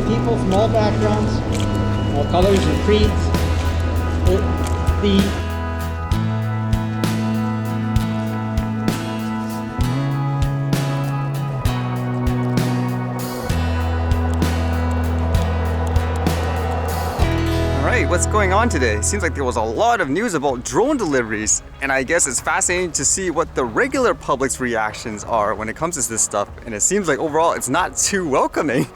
people from all backgrounds, all colors and creeds. The Alright, what's going on today? Seems like there was a lot of news about drone deliveries, and I guess it's fascinating to see what the regular public's reactions are when it comes to this stuff, and it seems like overall it's not too welcoming.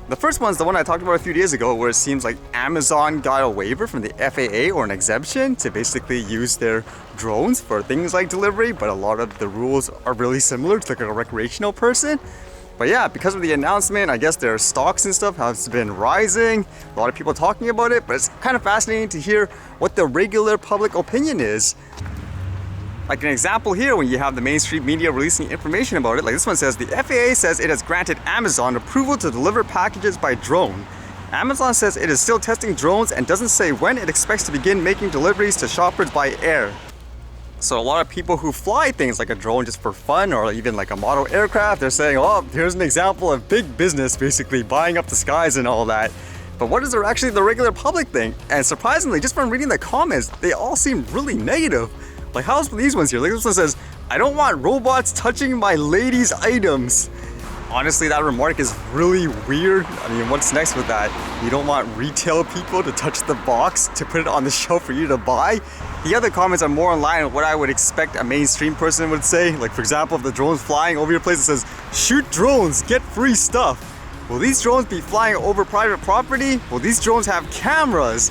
The first one's the one I talked about a few days ago, where it seems like Amazon got a waiver from the FAA or an exemption to basically use their drones for things like delivery, but a lot of the rules are really similar to like a recreational person. But yeah, because of the announcement, I guess their stocks and stuff has been rising. A lot of people talking about it, but it's kind of fascinating to hear what the regular public opinion is. Like an example here, when you have the mainstream media releasing information about it, like this one says, the FAA says it has granted Amazon approval to deliver packages by drone. Amazon says it is still testing drones and doesn't say when it expects to begin making deliveries to shoppers by air. So a lot of people who fly things like a drone just for fun, or even like a model aircraft, they're saying, oh, here's an example of big business basically buying up the skies and all that. But what is actually the regular public think? And surprisingly, just from reading the comments, they all seem really negative. Like how's these ones here? Like this one says, I don't want robots touching my ladies' items. Honestly, that remark is really weird. I mean, what's next with that? You don't want retail people to touch the box to put it on the shelf for you to buy? The other comments are more in line with what I would expect a mainstream person would say. Like for example, if the drone's flying over your place, it says, shoot drones, get free stuff. Will these drones be flying over private property? Will these drones have cameras?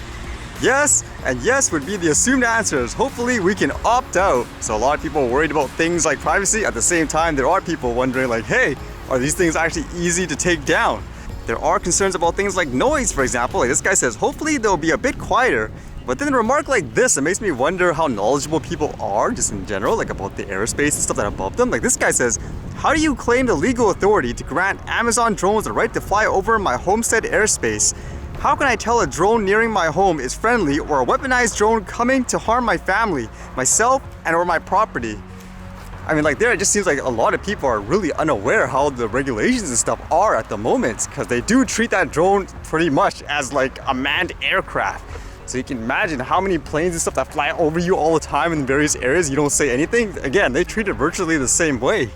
Yes, and yes would be the assumed answers. Hopefully we can opt out. So a lot of people are worried about things like privacy. At the same time, there are people wondering like, hey, are these things actually easy to take down? There are concerns about things like noise, for example. Like this guy says, hopefully they'll be a bit quieter. But then a remark like this, it makes me wonder how knowledgeable people are just in general, like about the airspace and stuff that are above them. Like this guy says, how do you claim the legal authority to grant Amazon drones the right to fly over my homestead airspace? How can I tell a drone nearing my home is friendly or a weaponized drone coming to harm my family, myself, and or my property? I mean, like there, it just seems like a lot of people are really unaware how the regulations and stuff are at the moment, because they do treat that drone pretty much as like a manned aircraft. So you can imagine how many planes and stuff that fly over you all the time in various areas, you don't say anything. Again, they treat it virtually the same way.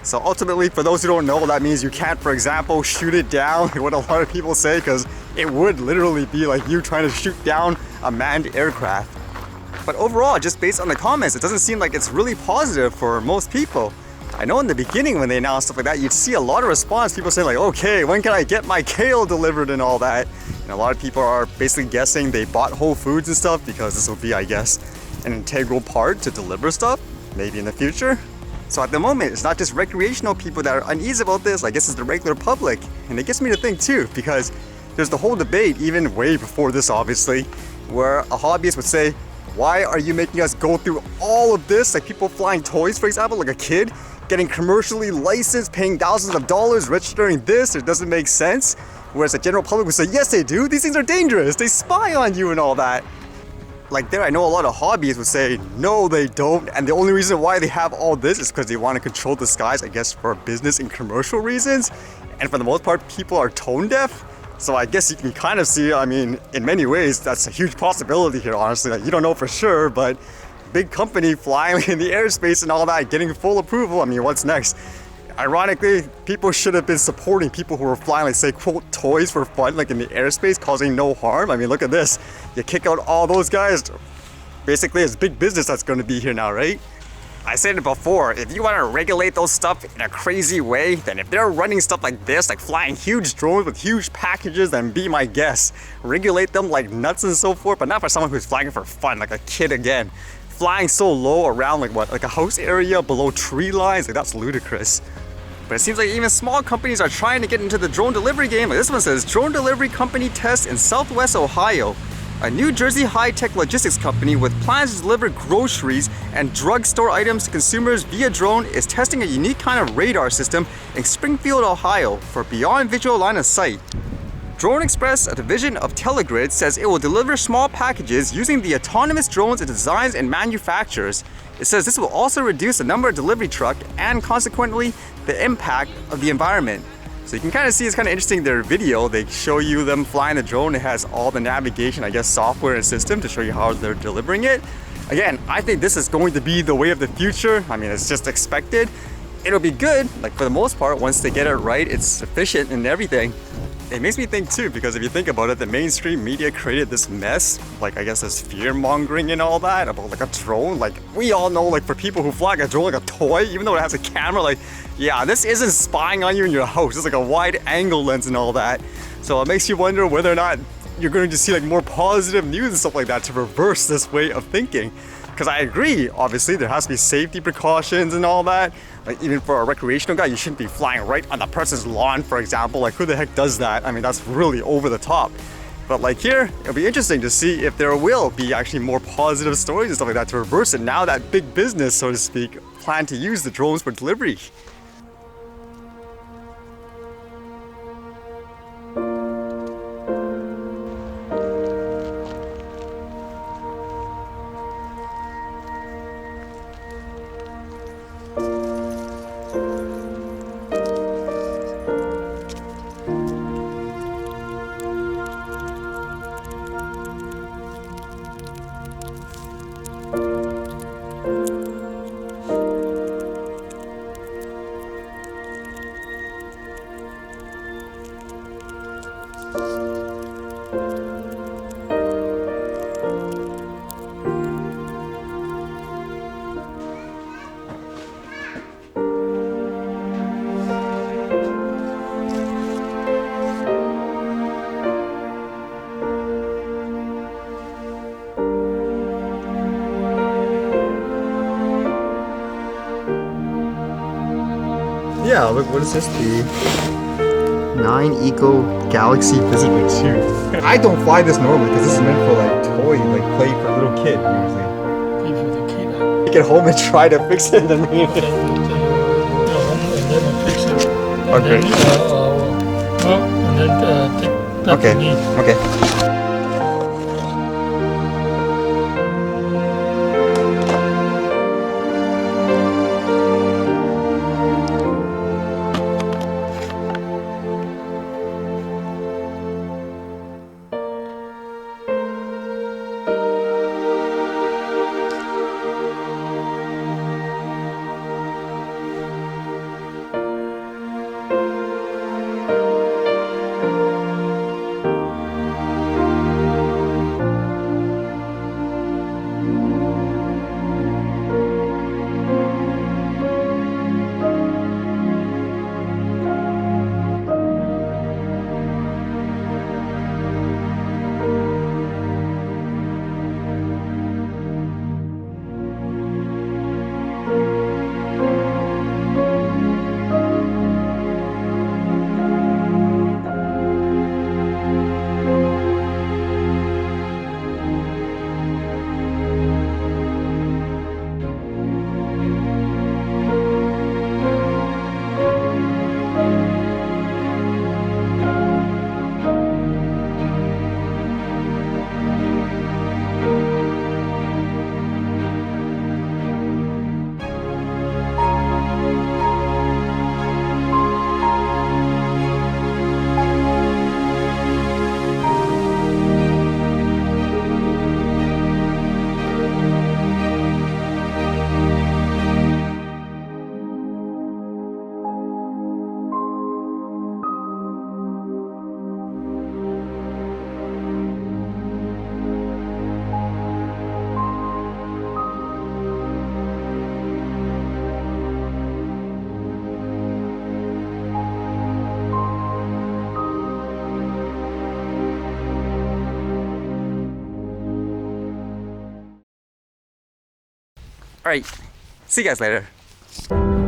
So ultimately, for those who don't know, that means you can't, for example, shoot it down, like what a lot of people say, because it would literally be like you trying to shoot down a manned aircraft. But overall, just based on the comments, it doesn't seem like it's really positive for most people. I know in the beginning when they announced stuff like that, you'd see a lot of response, people saying like, okay, when can I get my kale delivered and all that? And a lot of people are basically guessing they bought Whole Foods and stuff because this will be, I guess, an integral part to deliver stuff, maybe in the future. So at the moment, it's not just recreational people that are uneasy about this, I guess it's the regular public. And it gets me to think too, because there's the whole debate, even way before this obviously, where a hobbyist would say, why are you making us go through all of this? Like people flying toys, for example, like a kid getting commercially licensed, paying thousands of dollars, registering this, it doesn't make sense. Whereas the general public would say, yes they do, these things are dangerous, they spy on you and all that. Like there, I know a lot of hobbyists would say, no they don't, and the only reason why they have all this is because they want to control the skies, I guess for business and commercial reasons. And for the most part, people are tone deaf. So I guess you can kind of see, I mean, in many ways, that's a huge possibility here, honestly. Like you don't know for sure, but big company flying in the airspace and all that, getting full approval, I mean, what's next? Ironically, people should have been supporting people who were flying, like say, quote, toys for fun, like in the airspace, causing no harm. I mean, look at this. You kick out all those guys. Basically, it's big business that's going to be here now, right? I said it before, if you want to regulate those stuff in a crazy way, then if they're running stuff like this, like flying huge drones with huge packages, then be my guest. Regulate them like nuts and so forth, but not for someone who's flying it for fun, like a kid again. Flying so low around like what, like a house area below tree lines, like that's ludicrous. But it seems like even small companies are trying to get into the drone delivery game. Like this one says, drone delivery company test in Southwest Ohio. A New Jersey high-tech logistics company with plans to deliver groceries and drugstore items to consumers via drone is testing a unique kind of radar system in Springfield, Ohio for beyond visual line of sight. Drone Express, a division of Telegrid, says it will deliver small packages using the autonomous drones it designs and manufactures. It says this will also reduce the number of delivery trucks and consequently the impact of the environment. So you can kind of see it's kind of interesting their video. They show you them flying the drone. It has all the navigation, I guess, software and system to show you how they're delivering it. Again, I think this is going to be the way of the future. I mean, it's just expected. It'll be good, like for the most part, once they get it right, it's efficient and everything. It makes me think too, because if you think about it, the mainstream media created this mess, like I guess this fear mongering and all that about like a drone. Like we all know, like for people who fly like a drone like a toy, even though it has a camera, like yeah, this isn't spying on you in your house. It's like a wide angle lens and all that. So it makes you wonder whether or not you're going to see like more positive news and stuff like that to reverse this way of thinking. Because I agree, obviously there has to be safety precautions and all that. Like even for a recreational guy, you shouldn't be flying right on the person's lawn, for example. Like who the heck does that? I mean, that's really over the top. But like here, it'll be interesting to see if there will be actually more positive stories and stuff like that to reverse it. Now that big business, so to speak, plan to use the drones for delivery. Yeah, look, what is this? The 9 Eco Galaxy Visitor 2. I don't fly this normally because this is meant for like toy, like play for a little kid usually. Play for the kid. Take it home and try to fix it and then Go home and then fix it. And Okay. Then, well, and then take back Okay. to me. Okay. All right, see you guys later.